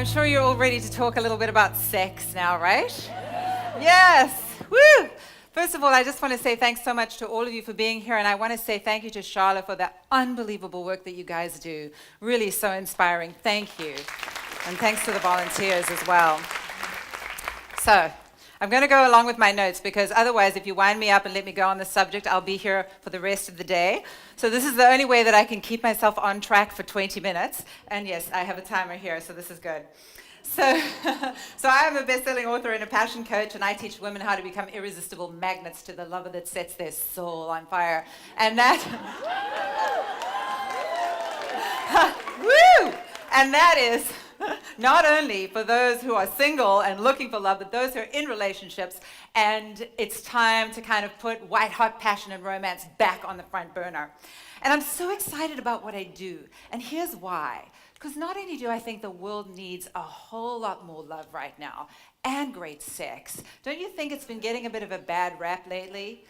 I'm sure you're all ready to talk a little bit about sex now, right? Yes. Woo! First of all, I just want to say thanks so much to all of you for being here, and I want to say thank you to Charlotte for the unbelievable work that you guys do. Really so inspiring. Thank you. And thanks to the volunteers as well. So, I'm going to go along with my notes because otherwise, if you wind me up and let me go on the subject, I'll be here for the rest of the day. So this is the only way that I can keep myself on track for 20 minutes. And yes, I have a timer here, so this is good. So I am a best-selling author and a passion coach, and I teach women how to become irresistible magnets to the lover that sets their soul on fire. And that, woo! And that is not only for those who are single and looking for love, but those who are in relationships, and it's time to kind of put white-hot passion and romance back on the front burner. And I'm so excited about what I do, and here's why. Because not only do I think the world needs a whole lot more love right now, and great sex. Don't you think it's been getting a bit of a bad rap lately?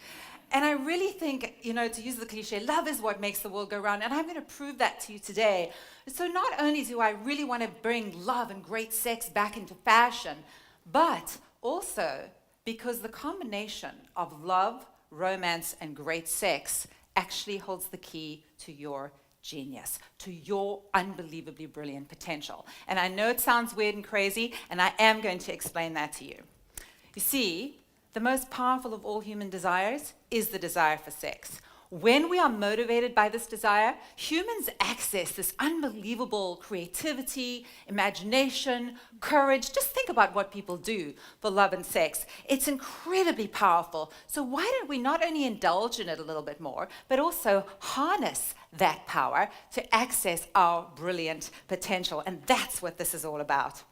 And I really think, to use the cliche, love is what makes the world go round, and I'm going to prove that to you today. So not only do I really want to bring love and great sex back into fashion, but also because the combination of love, romance, and great sex actually holds the key to your genius, to your unbelievably brilliant potential. And I know it sounds weird and crazy, and I am going to explain that to you. You see, the most powerful of all human desires is the desire for sex. When we are motivated by this desire, humans access this unbelievable creativity, imagination, courage. Just think about what people do for love and sex. It's incredibly powerful. So why don't we not only indulge in it a little bit more, but also harness that power to access our brilliant potential? And that's what this is all about.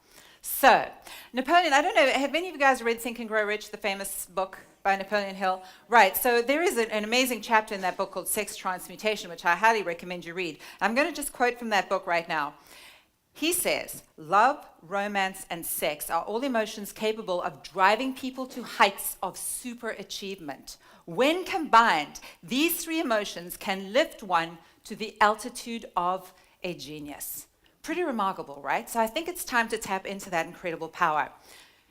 So, Napoleon, I don't know, have any of you guys read Think and Grow Rich, the famous book by Napoleon Hill? Right, so there is an amazing chapter in that book called Sex Transmutation, which I highly recommend you read. I'm going to just quote from that book right now. He says, love, romance, and sex are all emotions capable of driving people to heights of super achievement. When combined, these three emotions can lift one to the altitude of a genius. Pretty remarkable, right? So I think it's time to tap into that incredible power.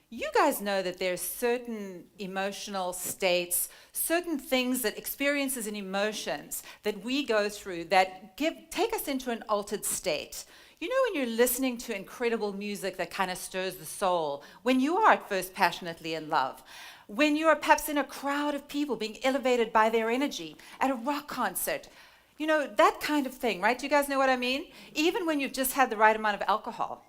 You guys know that there's certain emotional states, certain things that experiences and emotions that we go through that take us into an altered state. You know when you're listening to incredible music that kind of stirs the soul, when you are at first passionately in love, when you are perhaps in a crowd of people being elevated by their energy, at a rock concert, that kind of thing, right? Do you guys know what I mean? Even when you've just had the right amount of alcohol.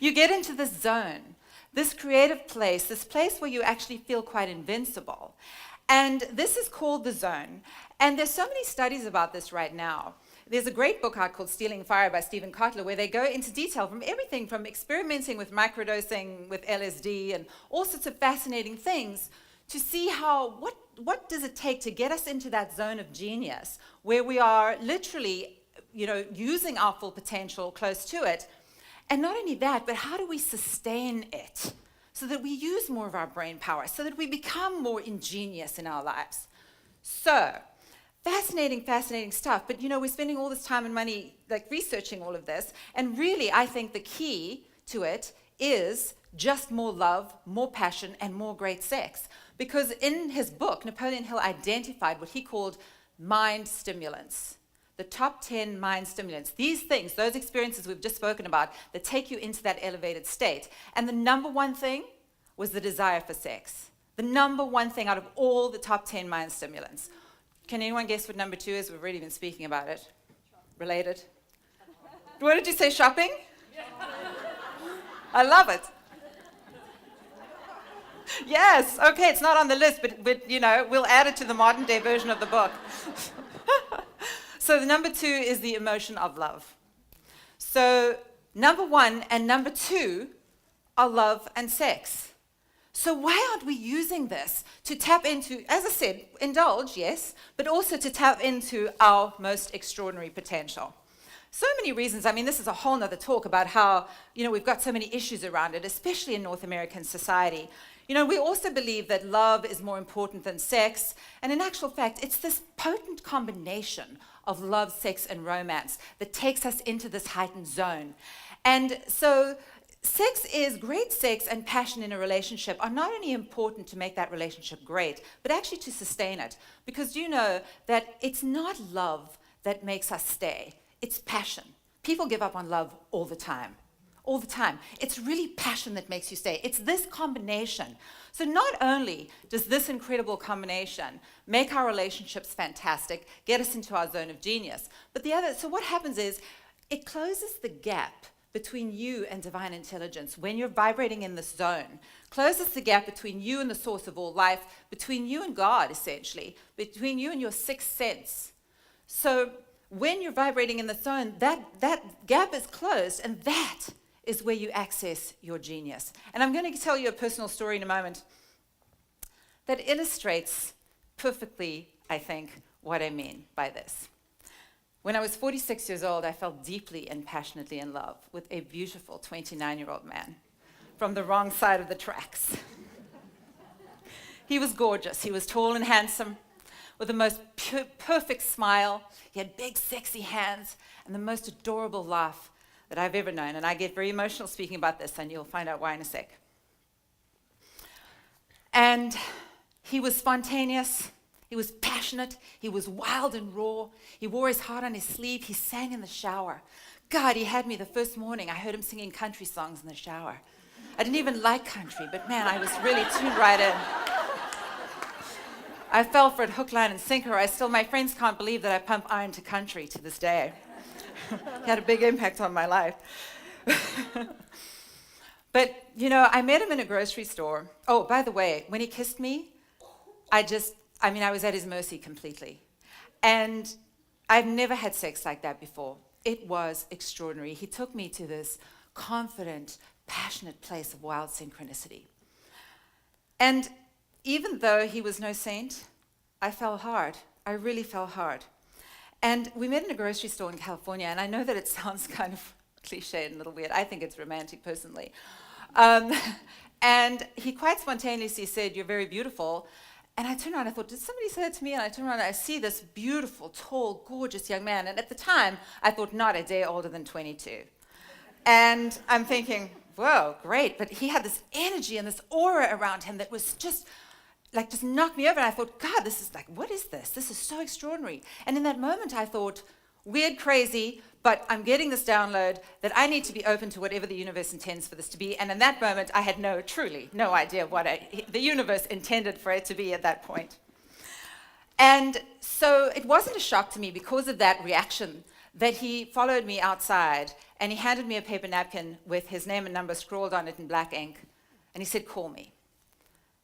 You get into this zone, this creative place, this place where you actually feel quite invincible. And this is called the zone. And there's so many studies about this right now. There's a great book out called Stealing Fire by Stephen Kotler, where they go into detail from everything from experimenting with microdosing with LSD and all sorts of fascinating things to see what does it take to get us into that zone of genius where we are literally, using our full potential close to it. And not only that, but how do we sustain it so that we use more of our brain power, so that we become more ingenious in our lives? So, fascinating, fascinating stuff. But, we're spending all this time and money researching all of this. And really, I think the key to it is just more love, more passion, and more great sex. Because in his book, Napoleon Hill identified what he called mind stimulants. The top 10 mind stimulants. These things, those experiences we've just spoken about, that take you into that elevated state. And the number one thing was the desire for sex. The number one thing out of all the top 10 mind stimulants. Can anyone guess what number 2 is? We've already been speaking about it. Related. What did you say, shopping? I love it. Yes, okay, it's not on the list, but we'll add it to the modern day version of the book. So the number 2 is the emotion of love. So number 1 and number 2 are love and sex. So why aren't we using this to tap into, as I said, indulge, yes, but also to tap into our most extraordinary potential? So many reasons. I mean, this is a whole nother talk about how, we've got so many issues around it, especially in North American society. We also believe that love is more important than sex. And in actual fact, it's this potent combination of love, sex, and romance that takes us into this heightened zone. And so great sex and passion in a relationship are not only important to make that relationship great, but actually to sustain it. Because you know that it's not love that makes us stay, it's passion. People give up on love all the time. All the time. It's really passion that makes you stay. It's this combination. So not only does this incredible combination make our relationships fantastic, get us into our zone of genius, but so what happens is it closes the gap between you and divine intelligence when you're vibrating in this zone, closes the gap between you and the source of all life, between you and God, essentially, between you and your sixth sense. So when you're vibrating in the zone, that gap is closed, and that is where you access your genius. And I'm going to tell you a personal story in a moment that illustrates perfectly, I think, what I mean by this. When I was 46 years old, I fell deeply and passionately in love with a beautiful 29-year-old man from the wrong side of the tracks. He was gorgeous. He was tall and handsome, with the most perfect smile. He had big, sexy hands and the most adorable laugh that I've ever known. And I get very emotional speaking about this, and you'll find out why in a sec. And he was spontaneous. He was passionate. He was wild and raw. He wore his heart on his sleeve. He sang in the shower. God, he had me the first morning. I heard him singing country songs in the shower. I didn't even like country, but man, I was really tuned right in. I fell for it hook, line, and sinker. My friends can't believe that I pump iron to country to this day. He had a big impact on my life. But, you know, I met him in a grocery store. Oh, by the way, when he kissed me, I was at his mercy completely. And I've never had sex like that before. It was extraordinary. He took me to this confident, passionate place of wild synchronicity. And even though he was no saint, I fell hard. I really fell hard. And we met in a grocery store in California, and I know that it sounds kind of cliche and a little weird. I think it's romantic, personally. And he quite spontaneously said, "You're very beautiful." And I turned around, I thought, did somebody say that to me? And I turned around and I see this beautiful, tall, gorgeous young man. And at the time, I thought not a day older than 22. And I'm thinking, whoa, great. But he had this energy and this aura around him that was just knocked me over. And I thought, God, this is what is this? This is so extraordinary. And in that moment, I thought, weird, crazy, but I'm getting this download that I need to be open to whatever the universe intends for this to be. And in that moment, I had truly no idea what the universe intended for it to be at that point. And so it wasn't a shock to me because of that reaction that he followed me outside and he handed me a paper napkin with his name and number scrawled on it in black ink. And he said, "Call me."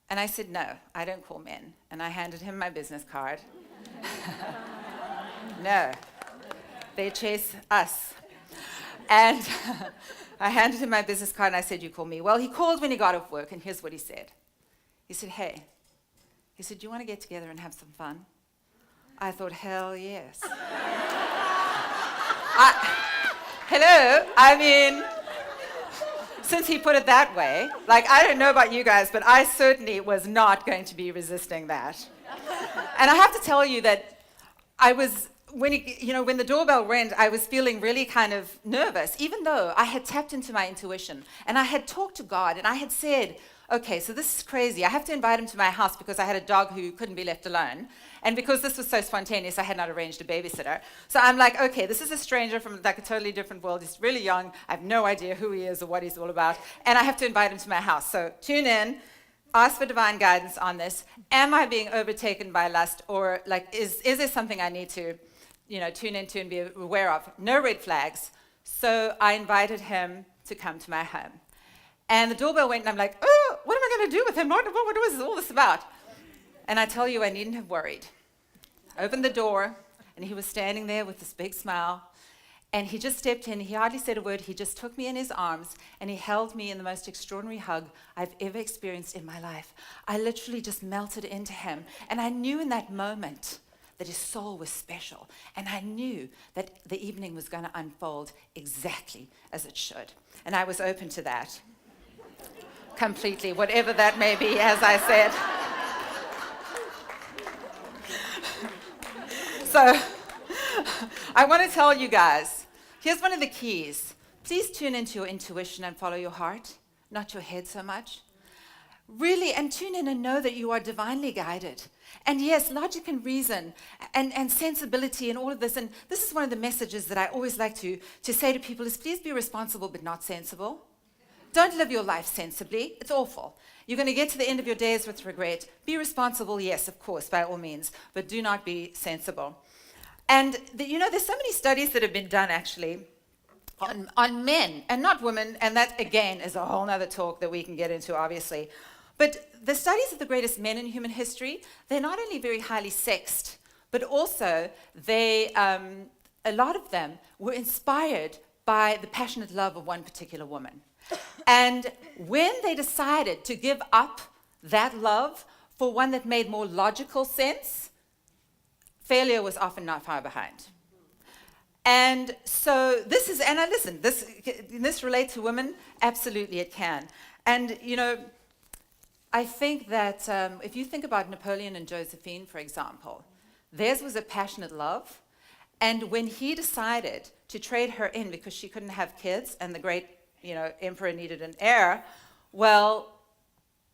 And I said, "No, I don't call men." And I handed him my business card. No. They chase us. And I handed him my business card and I said, "You call me." Well, he called when he got off work, and here's what he said. He said, "Hey," he said, "do you want to get together and have some fun?" I thought, hell yes. Hello, I mean, since he put it that way, I don't know about you guys, but I certainly was not going to be resisting that. And I have to tell you that when the doorbell rang, I was feeling really kind of nervous, even though I had tapped into my intuition and I had talked to God and I had said, okay, so this is crazy. I have to invite him to my house because I had a dog who couldn't be left alone. And because this was so spontaneous, I had not arranged a babysitter. So I'm like, okay, this is a stranger from a totally different world. He's really young. I have no idea who he is or what he's all about. And I have to invite him to my house. So tune in. Ask for divine guidance on this. Am I being overtaken by lust? Or is there something I need to tune into and be aware of? No red flags. So I invited him to come to my home. And the doorbell went, and I'm like, oh, what am I going to do with him? What is all this about? And I tell you, I needn't have worried. Opened the door, and he was standing there with this big smile. And he just stepped in. He hardly said a word. He just took me in his arms, and he held me in the most extraordinary hug I've ever experienced in my life. I literally just melted into him. And I knew in that moment that his soul was special. And I knew that the evening was going to unfold exactly as it should. And I was open to that. Completely, whatever that may be, as I said. I want to tell you guys, here's one of the keys. Please tune into your intuition and follow your heart, not your head so much. Really, and tune in and know that you are divinely guided. And yes, logic and reason and sensibility and all of this. And this is one of the messages that I always like to say to people is please be responsible but not sensible. Don't live your life sensibly. It's awful. You're going to get to the end of your days with regret. Be responsible, yes, of course, by all means, but do not be sensible. And there's so many studies that have been done actually on men and not women, and that again is a whole other talk that we can get into, obviously. But the studies of the greatest men in human history, they're not only very highly sexed, but also a lot of them were inspired by the passionate love of one particular woman. And when they decided to give up that love for one that made more logical sense, failure was often not far behind. And so this relate to women? Absolutely it can. And, I think that if you think about Napoleon and Josephine, for example, theirs was a passionate love. And when he decided to trade her in because she couldn't have kids and the great, emperor needed an heir, well,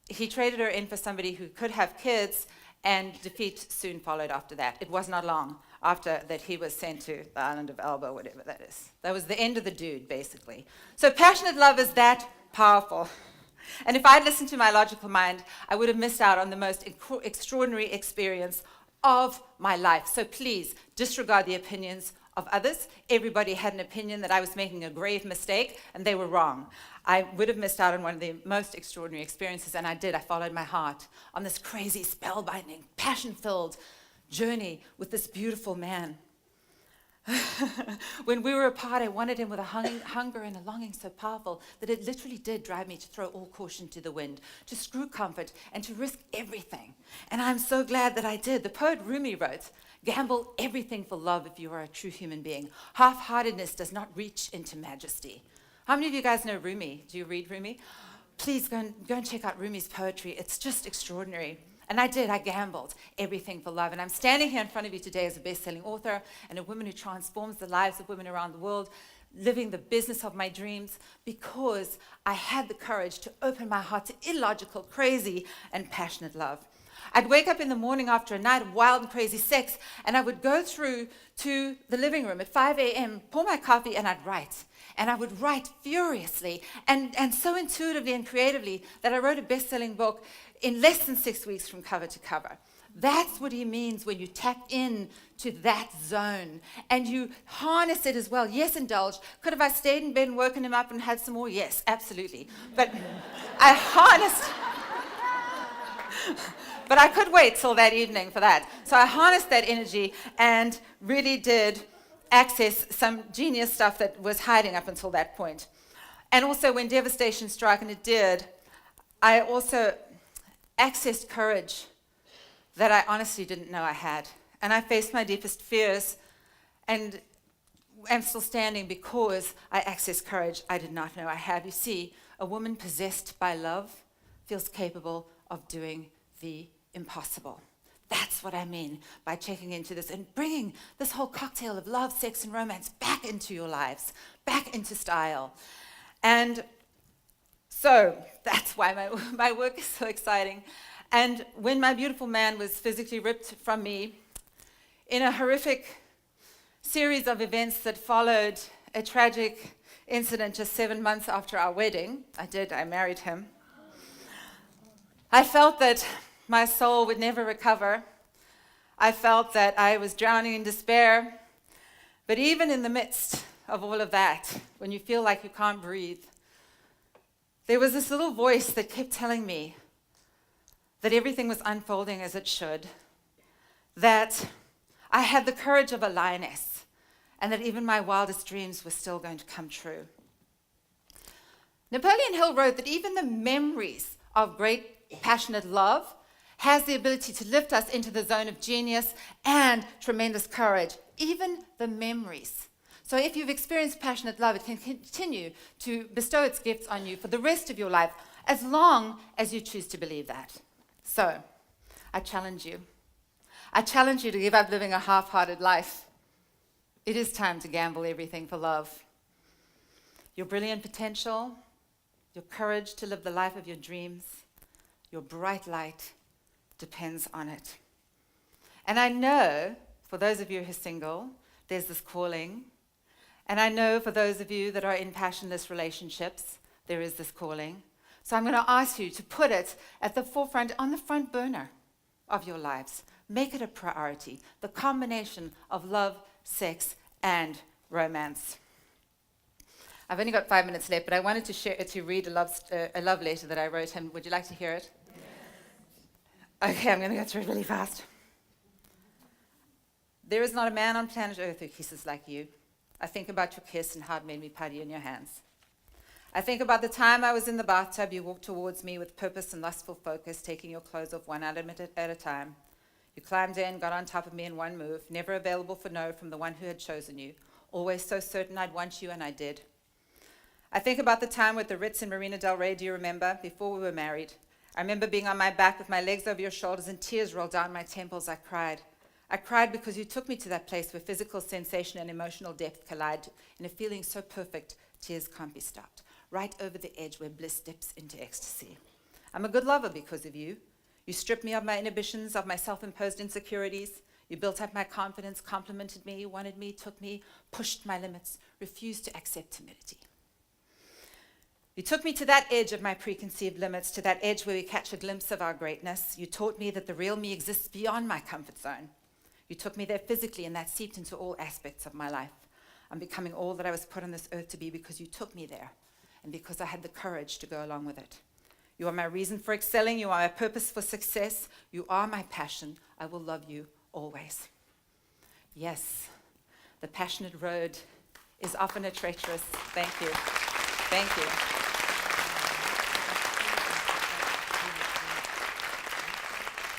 he traded her in for somebody who could have kids, and defeat soon followed after that. It was not long after that he was sent to the island of Elba, whatever that is. That was the end of the dude, basically. So passionate love is that powerful. And if I'd listened to my logical mind, I would have missed out on the most extraordinary experience of my life. So please disregard the opinions of others. Everybody had an opinion that I was making a grave mistake, and they were wrong. I would have missed out on one of the most extraordinary experiences, and I did. I followed my heart on this crazy, spellbinding, passion-filled journey with this beautiful man. When we were apart, I wanted him with a hunger and a longing so powerful that it literally did drive me to throw all caution to the wind, to screw comfort, and to risk everything. And I'm so glad that I did. The poet Rumi wrote, "Gamble everything for love if you are a true human being. Half-heartedness does not reach into majesty." How many of you guys know Rumi? Do you read Rumi? Please go and check out Rumi's poetry. It's just extraordinary. And I did. I gambled everything for love. And I'm standing here in front of you today as a best-selling author and a woman who transforms the lives of women around the world, living the business of my dreams, because I had the courage to open my heart to illogical, crazy, and passionate love. I'd wake up in the morning after a night of wild and crazy sex, and I would go through to the living room at 5 a.m., pour my coffee, and I'd write. And I would write furiously and so intuitively and creatively that I wrote a best-selling book in less than 6 weeks from cover to cover. That's what he means when you tap in to that zone and you harness it as well. Yes, indulge. Could have I stayed in bed and woken him up and had some more? Yes, absolutely. But I harnessed... But I could wait till that evening for that. So I harnessed that energy and really did access some genius stuff that was hiding up until that point. And also when devastation struck, and it did, I also accessed courage that I honestly didn't know I had. And I faced my deepest fears and am still standing because I accessed courage I did not know I had. You see, a woman possessed by love feels capable of doing the impossible. That's what I mean by checking into this and bringing this whole cocktail of love, sex, and romance back into your lives, back into style. And so that's why my work is so exciting. And when my beautiful man was physically ripped from me, in a horrific series of events that followed a tragic incident just 7 months after our wedding, I married him, I felt that my soul would never recover. I felt that I was drowning in despair. But even in the midst of all of that, when you feel like you can't breathe, there was this little voice that kept telling me that everything was unfolding as it should, that I had the courage of a lioness, and that even my wildest dreams were still going to come true. Napoleon Hill wrote that even the memories of great passionate love has the ability to lift us into the zone of genius and tremendous courage, even the memories. So if you've experienced passionate love, it can continue to bestow its gifts on you for the rest of your life, as long as you choose to believe that. So, I challenge you. I challenge you to give up living a half-hearted life. It is time to gamble everything for love. Your brilliant potential, your courage to live the life of your dreams, your bright light depends on it. And I know, for those of you who are single, there's this calling. And I know for those of you that are in passionless relationships, there is this calling. So I'm going to ask you to put it at the forefront, on the front burner of your lives. Make it a priority, the combination of love, sex, and romance. I've only got 5 minutes left, but I wanted to read a love letter that I wrote him. Would you like to hear it? Yes. Okay, I'm going to go through it really fast. There is not a man on planet Earth who kisses like you. I think about your kiss and how it made me putty in your hands. I think about the time I was in the bathtub, you walked towards me with purpose and lustful focus, taking your clothes off one element at a time. You climbed in, got on top of me in one move, never available for no from the one who had chosen you, always so certain I'd want you, and I did. I think about the time with the Ritz in Marina Del Rey, do you remember, before we were married? I remember being on my back with my legs over your shoulders and tears rolled down my temples. I cried. I cried because you took me to that place where physical sensation and emotional depth collide in a feeling so perfect, tears can't be stopped. Right over the edge where bliss dips into ecstasy. I'm a good lover because of you. You stripped me of my inhibitions, of my self-imposed insecurities. You built up my confidence, complimented me, wanted me, took me, pushed my limits, refused to accept timidity. You took me to that edge of my preconceived limits, to that edge where we catch a glimpse of our greatness. You taught me that the real me exists beyond my comfort zone. You took me there physically, and that seeped into all aspects of my life. I'm becoming all that I was put on this earth to be because you took me there, and because I had the courage to go along with it. You are my reason for excelling. You are my purpose for success. You are my passion. I will love you always. Yes, the passionate road is often a treacherous. Thank you. Thank you.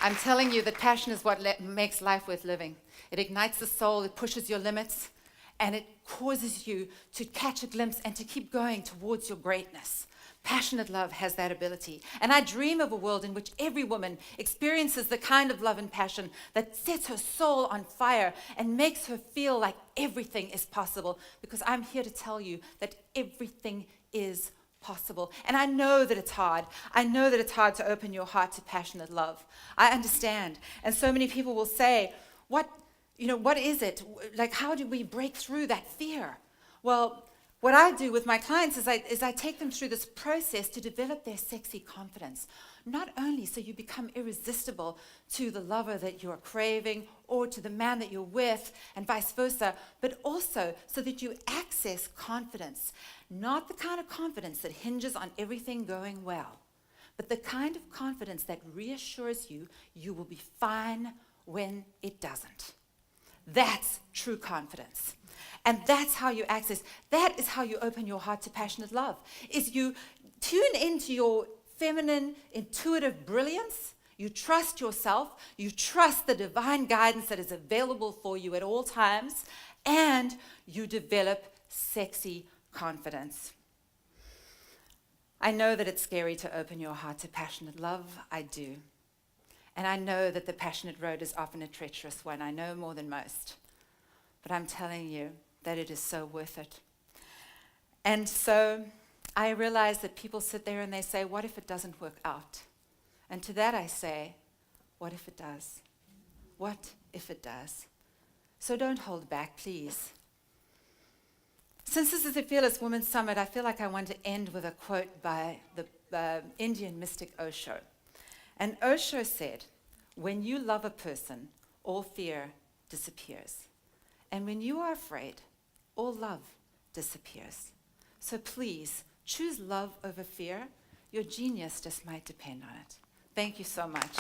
I'm telling you that passion is what makes life worth living. It ignites the soul, it pushes your limits, and it causes you to catch a glimpse and to keep going towards your greatness. Passionate love has that ability. And I dream of a world in which every woman experiences the kind of love and passion that sets her soul on fire and makes her feel like everything is possible. Because I'm here to tell you that everything is possible. And I know that it's hard. I know that it's hard to open your heart to passionate love. I understand. And so many people will say, what is it? Like, how do we break through that fear? Well, what I do with my clients is I take them through this process to develop their sexy confidence. Not only so you become irresistible to the lover that you're craving or to the man that you're with and vice versa, but also so that you access confidence. Not the kind of confidence that hinges on everything going well, but the kind of confidence that reassures you you will be fine when it doesn't. That's true confidence. And that's how you access, that is how you open your heart to passionate love, is you tune into your feminine, intuitive brilliance, you trust yourself, you trust the divine guidance that is available for you at all times, and you develop sexy confidence. I know that it's scary to open your heart to passionate love, I do. And I know that the passionate road is often a treacherous one, I know more than most. But I'm telling you that it is so worth it. And so I realize that people sit there and they say, what if it doesn't work out? And to that I say, what if it does? What if it does? So don't hold back, please. Since this is the Fearless Women's Summit, I feel like I want to end with a quote by the Indian mystic Osho. And Osho said, when you love a person, all fear disappears. And when you are afraid, all love disappears. So please, choose love over fear. Your genius just might depend on it. Thank you so much.